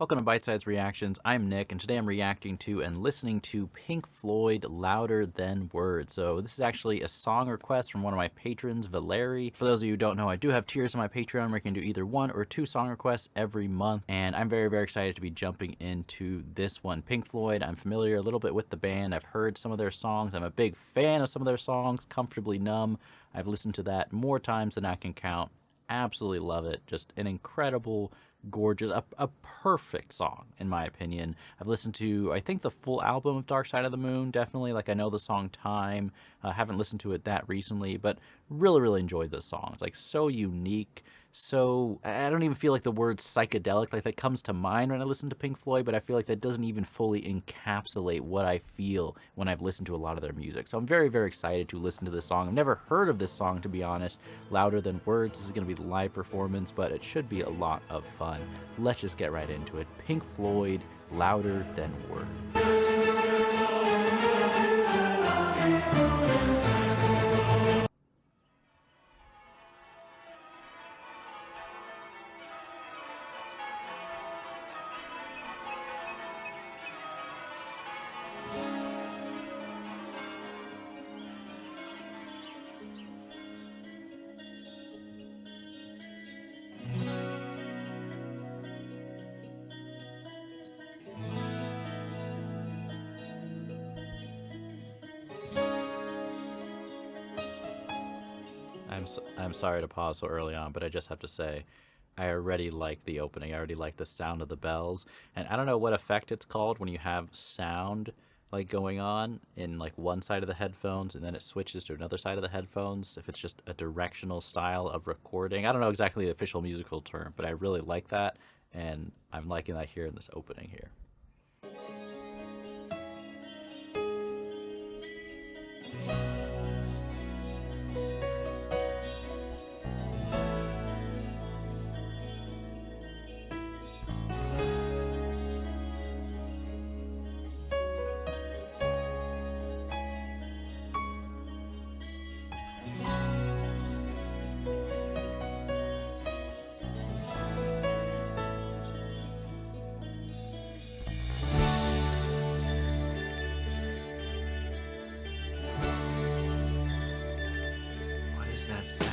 Welcome to Bite Size Reactions. I'm Nick, and today I'm reacting to and listening to Pink Floyd Louder Than Words. So, this is actually a song request from one of my patrons, Valeri. For those of you who don't know, I do have tiers on my Patreon where you can do either one or two song requests every month, and I'm very, very excited to be jumping into this one. Pink Floyd, I'm familiar a little bit with the band. I've heard some of their songs. I'm a big fan of some of their songs. Comfortably Numb. I've listened to that more times than I can count. Absolutely love it. Just an incredible, gorgeous, a perfect song in my opinion. I've listened to, I think, the full album of Dark Side of the Moon, definitely. Like, I know the song Time. Haven't listened to it that recently, but really, really enjoyed this song. It's like so unique. So I don't even feel like the word psychedelic, like, that comes to mind when I listen to Pink Floyd, but I feel like that doesn't even fully encapsulate what I feel when I've listened to a lot of their music. So I'm very, very excited to listen to this song. I've never heard of this song, to be honest. Louder Than Words. This is going to be the live performance, but it should be a lot of fun. Let's just get right into it. Pink Floyd, Louder Than Words. I'm sorry to pause so early on, but I just have to say, I already like the opening. I already like the sound of the bells, and I don't know what effect it's called when you have sound like going on in like one side of the headphones and then it switches to another side of the headphones. If it's just a directional style of recording, I don't know exactly the official musical term, but I really like that, and I'm liking that here in this opening here. What is that sound?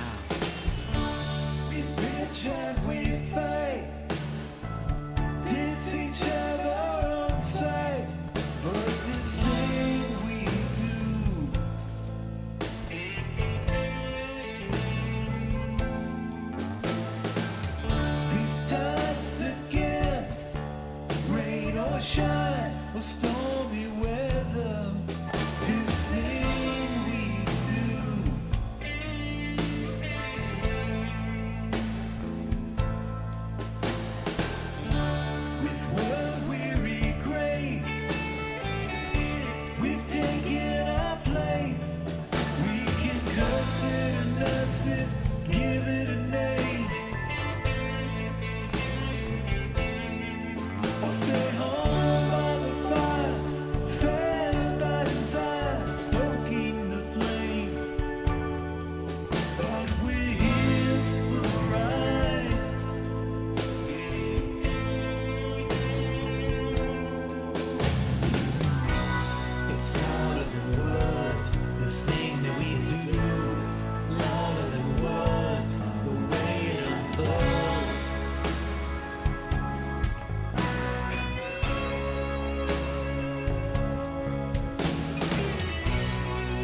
We pitch and we fight, diss each other on sight, but this thing we do. These times again, rain or shine or stormy weather, this thing we do. With world-weary grace, we've taken our place. We can curse it and nurse it, give it a name, or stay home by the fire, fed by desire, stoking the flame. But we're here for the ride. It's louder than words, the thing that we do. Louder than words, the way it unfolds.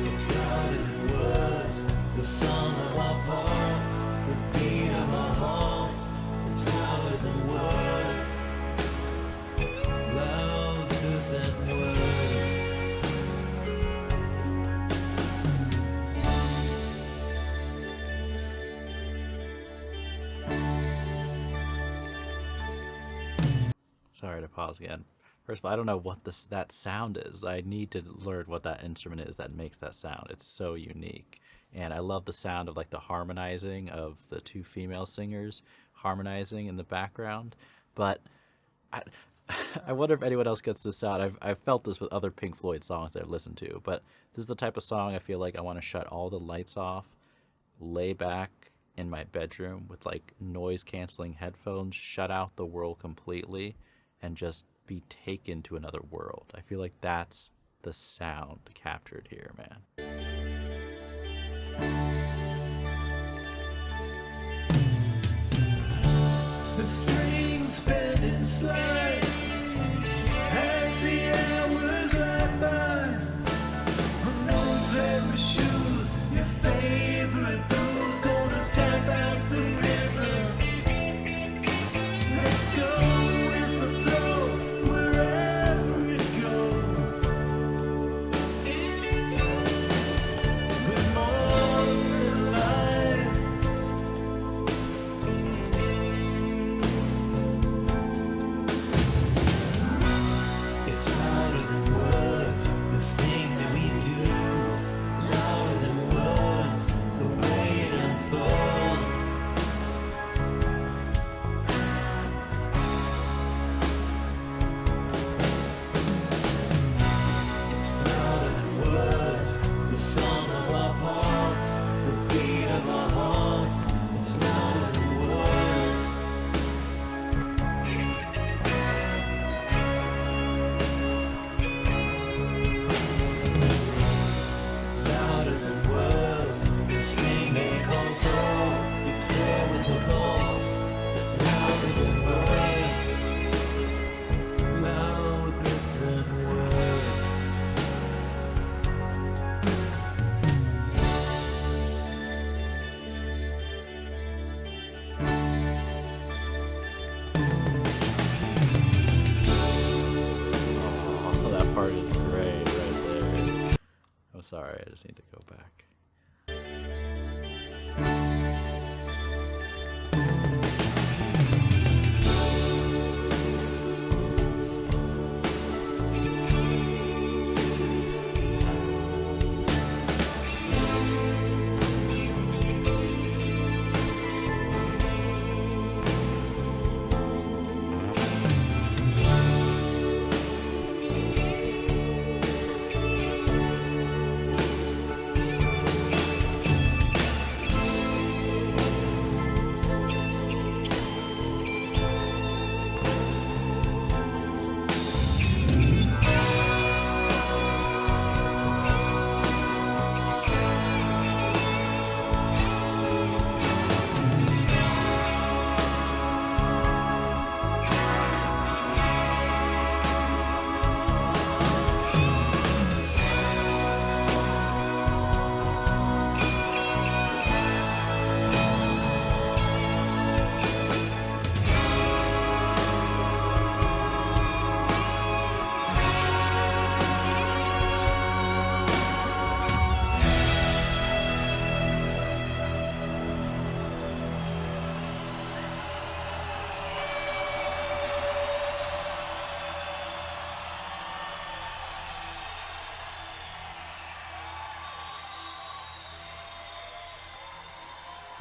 It's louder than words, the sum of our parts, the beat of our hearts. It's louder than words, louder than words. Sorry to pause again. First of all, I don't know what that sound is. I need to learn what that instrument is that makes that sound. It's so unique. And I love the sound of like the harmonizing of the two female singers harmonizing in the background. But I, I wonder if anyone else gets this sound. I've felt this with other Pink Floyd songs that I've listened to, but this is the type of song I feel like I want to shut all the lights off, lay back in my bedroom with like noise canceling headphones, shut out the world completely, and just be taken to another world. I feel like that's the sound captured here, man. The strings bend and slide as the hours ride by. On those leather shoes, your favorite blues gonna tap out the rhythm. Let's go with the flow wherever it goes. With more than life. It's louder than words, this thing that we do. Louder than words, the way it unfolds. It's louder than words, the song of our parts, the beat of our hearts. It's louder than words. It's louder than words, this thing they call soul. It's there with the boss. It's louder than words. Louder than words. Oh, that part is great right there. I'm sorry, I just need to go back.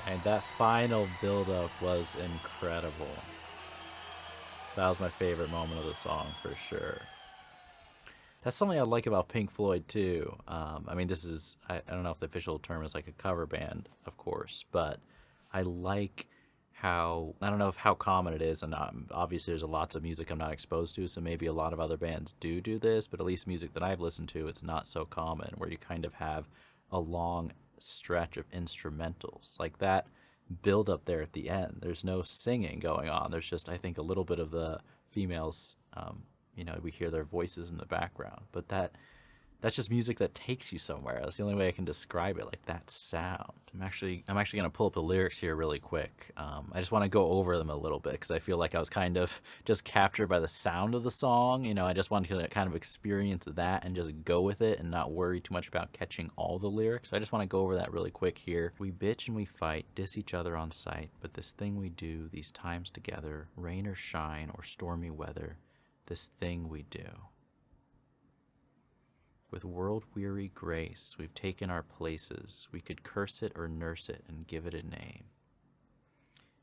And that final build-up was incredible. That was my favorite moment of the song for sure. That's something I like about Pink Floyd too. I mean, this is, I don't know if the official term is like a cover band, of course, but I like how, I don't know if how common it is, and obviously there's lots of music I'm not exposed to, so maybe a lot of other bands do this, but at least music that I've listened to, it's not so common, where you kind of have a long stretch of instrumentals like that build up there at the end. There's no singing going on. There's just, I think, a little bit of the females, we hear their voices in the background, but that's just music that takes you somewhere. That's the only way I can describe it, like that sound. I'm actually going to pull up the lyrics here really quick. I just want to go over them a little bit because I feel like I was kind of just captured by the sound of the song. I just wanted to kind of experience that and just go with it and not worry too much about catching all the lyrics. So I just want to go over that really quick here. We bitch and we fight, diss each other on sight, but this thing we do, these times together, rain or shine or stormy weather, this thing we do. With world-weary grace, we've taken our places. We could curse it or nurse it and give it a name.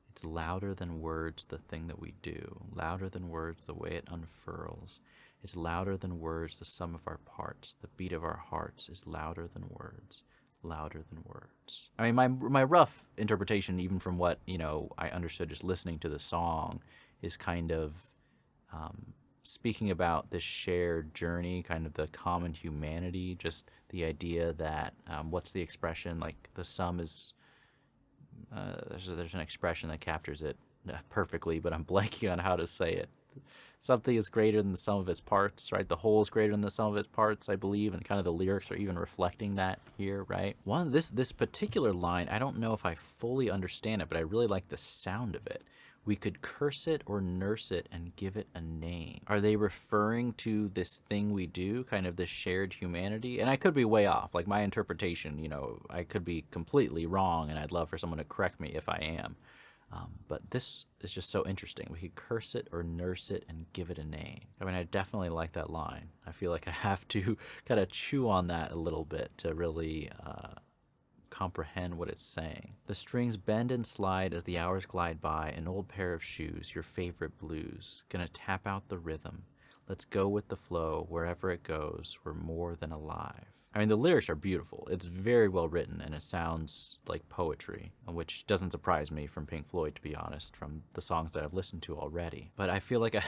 It's louder than words, the thing that we do. Louder than words, the way it unfurls. It's louder than words, the sum of our parts. The beat of our hearts is louder than words. Louder than words. I mean, my rough interpretation, even from what, I understood just listening to the song, is kind of Speaking about this shared journey, kind of the common humanity, just the idea that what's the expression, like the sum is there's an expression that captures it perfectly, but I'm blanking on how to say it. Something is greater than the sum of its parts, right? The whole is greater than the sum of its parts, I believe, and kind of the lyrics are even reflecting that here, right? This particular line, I don't know if I fully understand it, but I really like the sound of it. We could curse it or nurse it and give it a name. Are they referring to this thing we do, kind of this shared humanity? And I could be way off. Like, my interpretation, I could be completely wrong, and I'd love for someone to correct me if I am. But this is just so interesting. We could curse it or nurse it and give it a name. I mean, I definitely like that line. I feel like I have to kind of chew on that a little bit to really comprehend what it's saying. The strings bend and slide as the hours glide by. An old pair of shoes, your favorite blues. Gonna tap out the rhythm. Let's go with the flow. Wherever it goes, we're more than alive. I mean, the lyrics are beautiful. It's very well written, and it sounds like poetry, which doesn't surprise me from Pink Floyd, to be honest, from the songs that I've listened to already. But I feel like I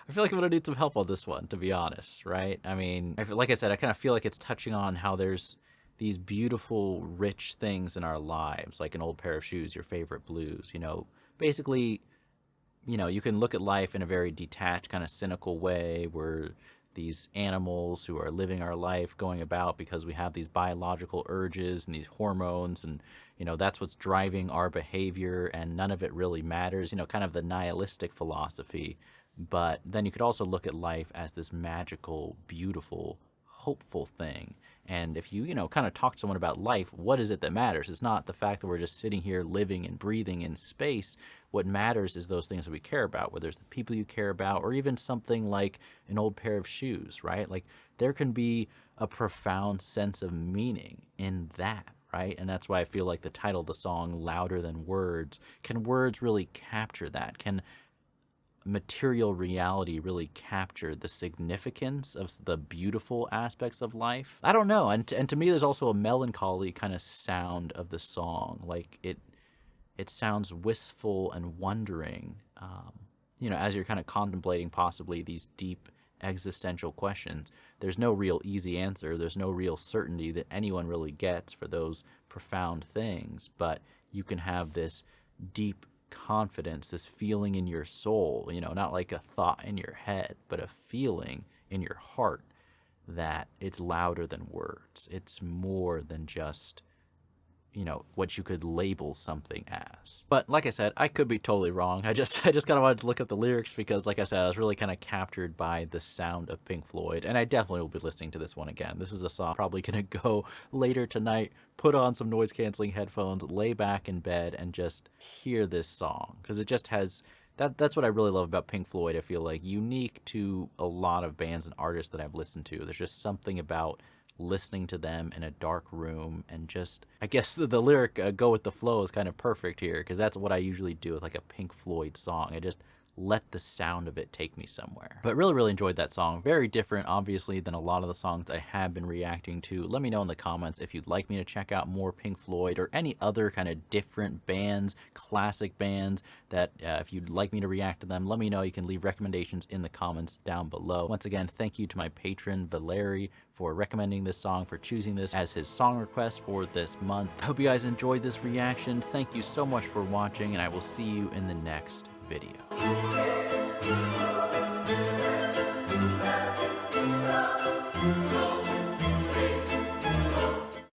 feel like I'm gonna need some help on this one, to be honest, right? I mean, like I said, I kind of feel like it's touching on how there's these beautiful, rich things in our lives, like an old pair of shoes, your favorite blues. Basically, you can look at life in a very detached, kind of cynical way, where these animals who are living our life going about because we have these biological urges and these hormones, and that's what's driving our behavior, and none of it really matters, kind of the nihilistic philosophy. But then you could also look at life as this magical, beautiful, hopeful thing. And if you kind of talk to someone about life, what is it that matters? It's not the fact that we're just sitting here living and breathing in space. What matters is those things that we care about, whether it's the people you care about or even something like an old pair of shoes, right? Like, there can be a profound sense of meaning in that, right? And that's why I feel like the title of the song, Louder Than Words, can words really capture that? Can material reality really capture the significance of the beautiful aspects of life? I don't know. And to me, there's also a melancholy kind of sound of the song. Like, it sounds wistful and wondering, as you're kind of contemplating possibly these deep existential questions. There's no real easy answer. There's no real certainty that anyone really gets for those profound things, but you can have this deep confidence, this feeling in your soul, not like a thought in your head, but a feeling in your heart that it's louder than words. It's more than just what you could label something as. But like I said, I could be totally wrong. I just kind of wanted to look up the lyrics because, like I said, I was really kind of captured by the sound of Pink Floyd, and I definitely will be listening to this one again. This is a song I'm probably gonna go later tonight, put on some noise canceling headphones, lay back in bed, and just hear this song, because it just has that's what I really love about Pink Floyd. I feel like unique to a lot of bands and artists that I've listened to. There's just something about listening to them in a dark room, and just, I guess the lyric go with the flow is kind of perfect here, because that's what I usually do with like a Pink Floyd song. I just let the sound of it take me somewhere. But really, really enjoyed that song. Very different, obviously, than a lot of the songs I have been reacting to. Let me know in the comments if you'd like me to check out more Pink Floyd or any other kind of different bands, classic bands, that if you'd like me to react to them, let me know. You can leave recommendations in the comments down below. Once again, thank you to my patron, Valeri, for recommending this song, for choosing this as his song request for this month. I hope you guys enjoyed this reaction. Thank you so much for watching, and I will see you in the next video. Oh,